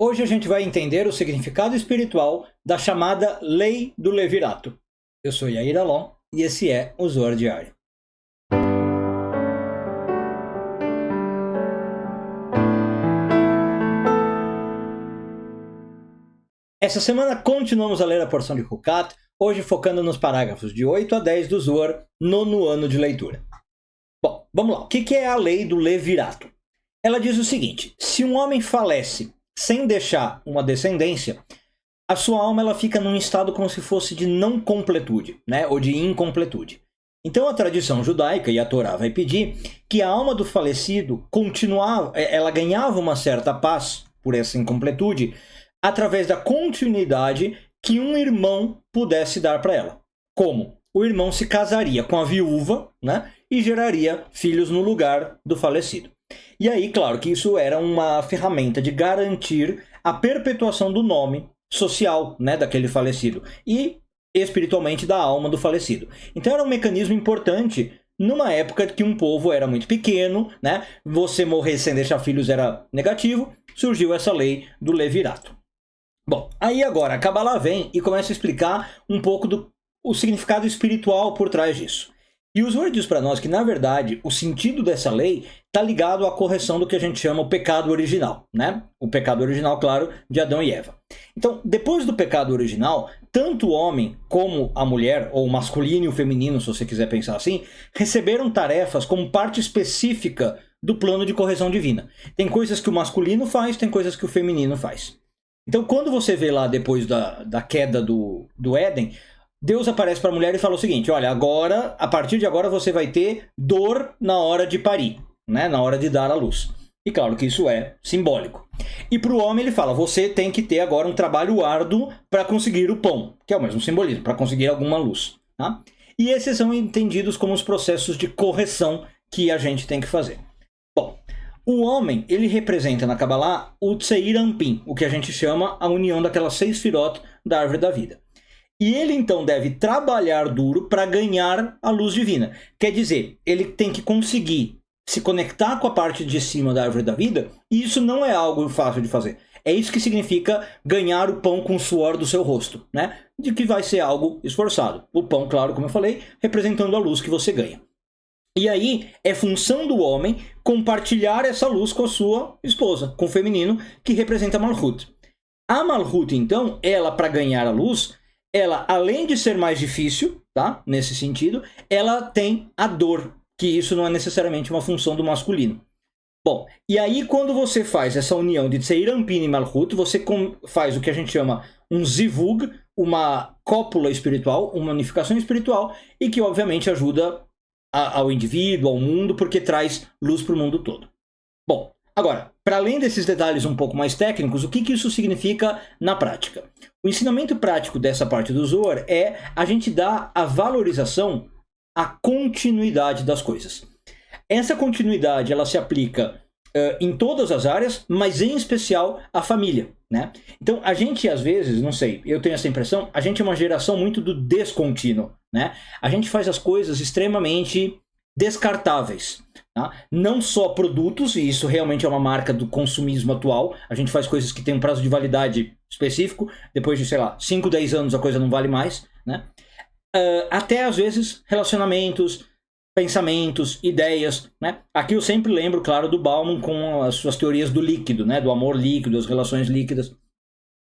Hoje a gente vai entender o significado espiritual da chamada Lei do Levirato. Eu sou Yair Alon e esse é o Zohar Diário. Essa semana continuamos a ler a porção de Hukat, hoje focando nos parágrafos de 8 a 10 do Zohar, nono ano de leitura. Bom, vamos lá. O que é a Lei do Levirato? Ela diz o seguinte: se um homem falece sem deixar uma descendência, a sua alma ela fica num estado como se fosse de não completude, né? Ou de incompletude. Então a tradição judaica e a Torá vai pedir que a alma do falecido ela ganhava uma certa paz por essa incompletude através da continuidade que um irmão pudesse dar para ela. Como? O irmão se casaria com a viúva, né? E geraria filhos no lugar do falecido. E aí, claro que isso era uma ferramenta de garantir a perpetuação do nome social, né, daquele falecido e espiritualmente da alma do falecido. Então era um mecanismo importante numa época que um povo era muito pequeno, né? Você morrer sem deixar filhos era negativo, surgiu essa lei do levirato. Bom, aí agora a Kabbalah vem e começa a explicar um pouco o significado espiritual por trás disso. E o Zohar diz para nós que, na verdade, o sentido dessa lei está ligado à correção do que a gente chama o pecado original, né? O pecado original, claro, de Adão e Eva. Então, depois do pecado original, tanto o homem como a mulher, ou o masculino e o feminino, se você quiser pensar assim, receberam tarefas como parte específica do plano de correção divina. Tem coisas que o masculino faz, tem coisas que o feminino faz. Então, quando você vê lá depois da queda do Éden, Deus aparece para a mulher e fala o seguinte: olha, agora, a partir de agora você vai ter dor na hora de parir, né? Na hora de dar à luz. E claro que isso é simbólico. E para o homem ele fala: você tem que ter agora um trabalho árduo para conseguir o pão, que é o mesmo simbolismo, para conseguir alguma luz. Tá? E esses são entendidos como os processos de correção que a gente tem que fazer. Bom, o homem, ele representa na Kabbalah o Tseir Anpin, o que a gente chama a união daquelas 6 firot da árvore da vida. E ele então deve trabalhar duro para ganhar a luz divina. Quer dizer, ele tem que conseguir se conectar com a parte de cima da árvore da vida, e isso não é algo fácil de fazer. É isso que significa ganhar o pão com o suor do seu rosto, né? De que vai ser algo esforçado. O pão, claro, como eu falei, representando a luz que você ganha. E aí é função do homem compartilhar essa luz com a sua esposa, com o feminino, que representa a Malhut. A Malhut, então, ela para ganhar a luz, ela, além de ser mais difícil, tá? Nesse sentido, ela tem a dor, que isso não é necessariamente uma função do masculino. Bom, e aí quando você faz essa união de Tseir Anpin e Malhut, você faz o que a gente chama um zivug, uma cópula espiritual, uma unificação espiritual, e que obviamente ajuda ao indivíduo, ao mundo, porque traz luz para o mundo todo. Bom, agora, para além desses detalhes um pouco mais técnicos, o que isso significa na prática? O ensinamento prático dessa parte do Zohar é a gente dar a valorização à continuidade das coisas. Essa continuidade ela se aplica em todas as áreas, mas em especial à família, né? Então a gente às vezes, não sei, eu tenho essa impressão, a gente é uma geração muito do descontínuo, né? A gente faz as coisas extremamente descartáveis. Tá? Não só produtos, e isso realmente é uma marca do consumismo atual, a gente faz coisas que têm um prazo de validade específico, depois de, sei lá, 5, 10 anos a coisa não vale mais, né? Até às vezes relacionamentos, pensamentos, ideias, né? Aqui eu sempre lembro, claro, do Bauman com as suas teorias do líquido, né? Do amor líquido, as relações líquidas.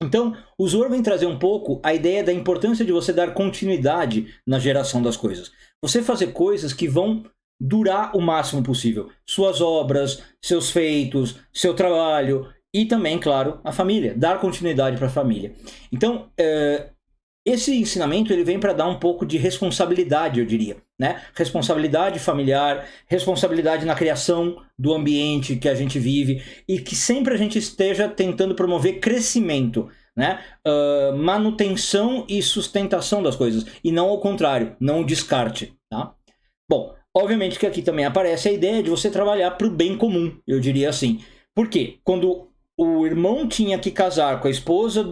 Então, o Zohar vem trazer um pouco a ideia da importância de você dar continuidade na geração das coisas. Você fazer coisas que vão durar o máximo possível. Suas obras, seus feitos, seu trabalho e também, claro, a família. Dar continuidade para a família. Então, esse ensinamento ele vem para dar um pouco de responsabilidade, eu diria, né? Responsabilidade familiar, responsabilidade na criação do ambiente que a gente vive e que sempre a gente esteja tentando promover crescimento, né? Manutenção e sustentação das coisas e não ao contrário, não o descarte, tá? Bom, obviamente que aqui também aparece a ideia de você trabalhar para o bem comum, eu diria assim. Por quê? Quando o irmão tinha que casar com a esposa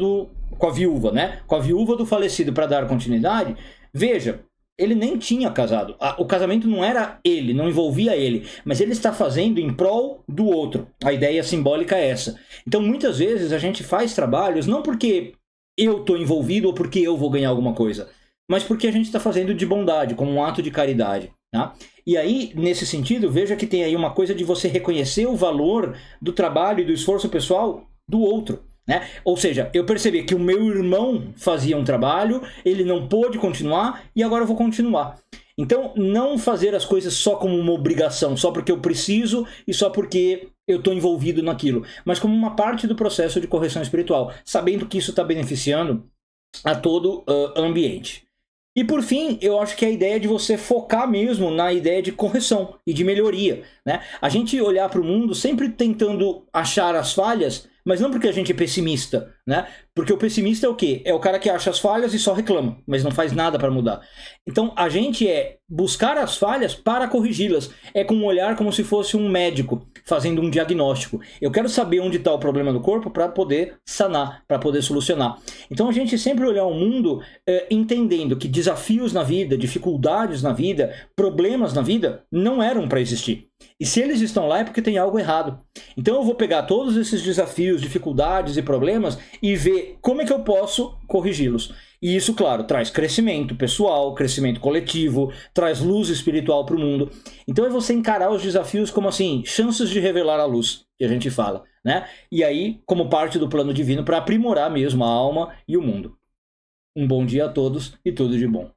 com a viúva, né? Com a viúva do falecido para dar continuidade, veja, ele nem tinha casado. O casamento não era ele, não envolvia ele, mas ele está fazendo em prol do outro. A ideia simbólica é essa. Então, muitas vezes a gente faz trabalhos não porque eu estou envolvido ou porque eu vou ganhar alguma coisa, mas porque a gente está fazendo de bondade, como um ato de caridade. Tá? E aí, nesse sentido, veja que tem aí uma coisa de você reconhecer o valor do trabalho e do esforço pessoal do outro. Né? Ou seja, eu percebi que o meu irmão fazia um trabalho, ele não pôde continuar e agora eu vou continuar. Então, não fazer as coisas só como uma obrigação, só porque eu preciso e só porque eu estou envolvido naquilo, mas como uma parte do processo de correção espiritual, sabendo que isso está beneficiando a todo ambiente. E por fim, eu acho que a ideia é de você focar mesmo na ideia de correção e de melhoria. Né? A gente olhar para o mundo sempre tentando achar as falhas, mas não porque a gente é pessimista, né? Porque o pessimista é o quê? É o cara que acha as falhas e só reclama, mas não faz nada para mudar. Então a gente é buscar as falhas para corrigi-las. É com um olhar como se fosse um médico fazendo um diagnóstico. Eu quero saber onde está o problema do corpo para poder sanar, para poder solucionar. Então a gente sempre olhar o mundo entendendo que desafios na vida, dificuldades na vida, problemas na vida não eram para existir. E se eles estão lá é porque tem algo errado. Então eu vou pegar todos esses desafios, dificuldades e problemas e ver como é que eu posso corrigi-los. E isso, claro, traz crescimento pessoal, crescimento coletivo, traz luz espiritual para o mundo. Então é você encarar os desafios como assim, chances de revelar a luz, que a gente fala, né? E aí, como parte do plano divino para aprimorar mesmo a alma e o mundo. Um bom dia a todos e tudo de bom.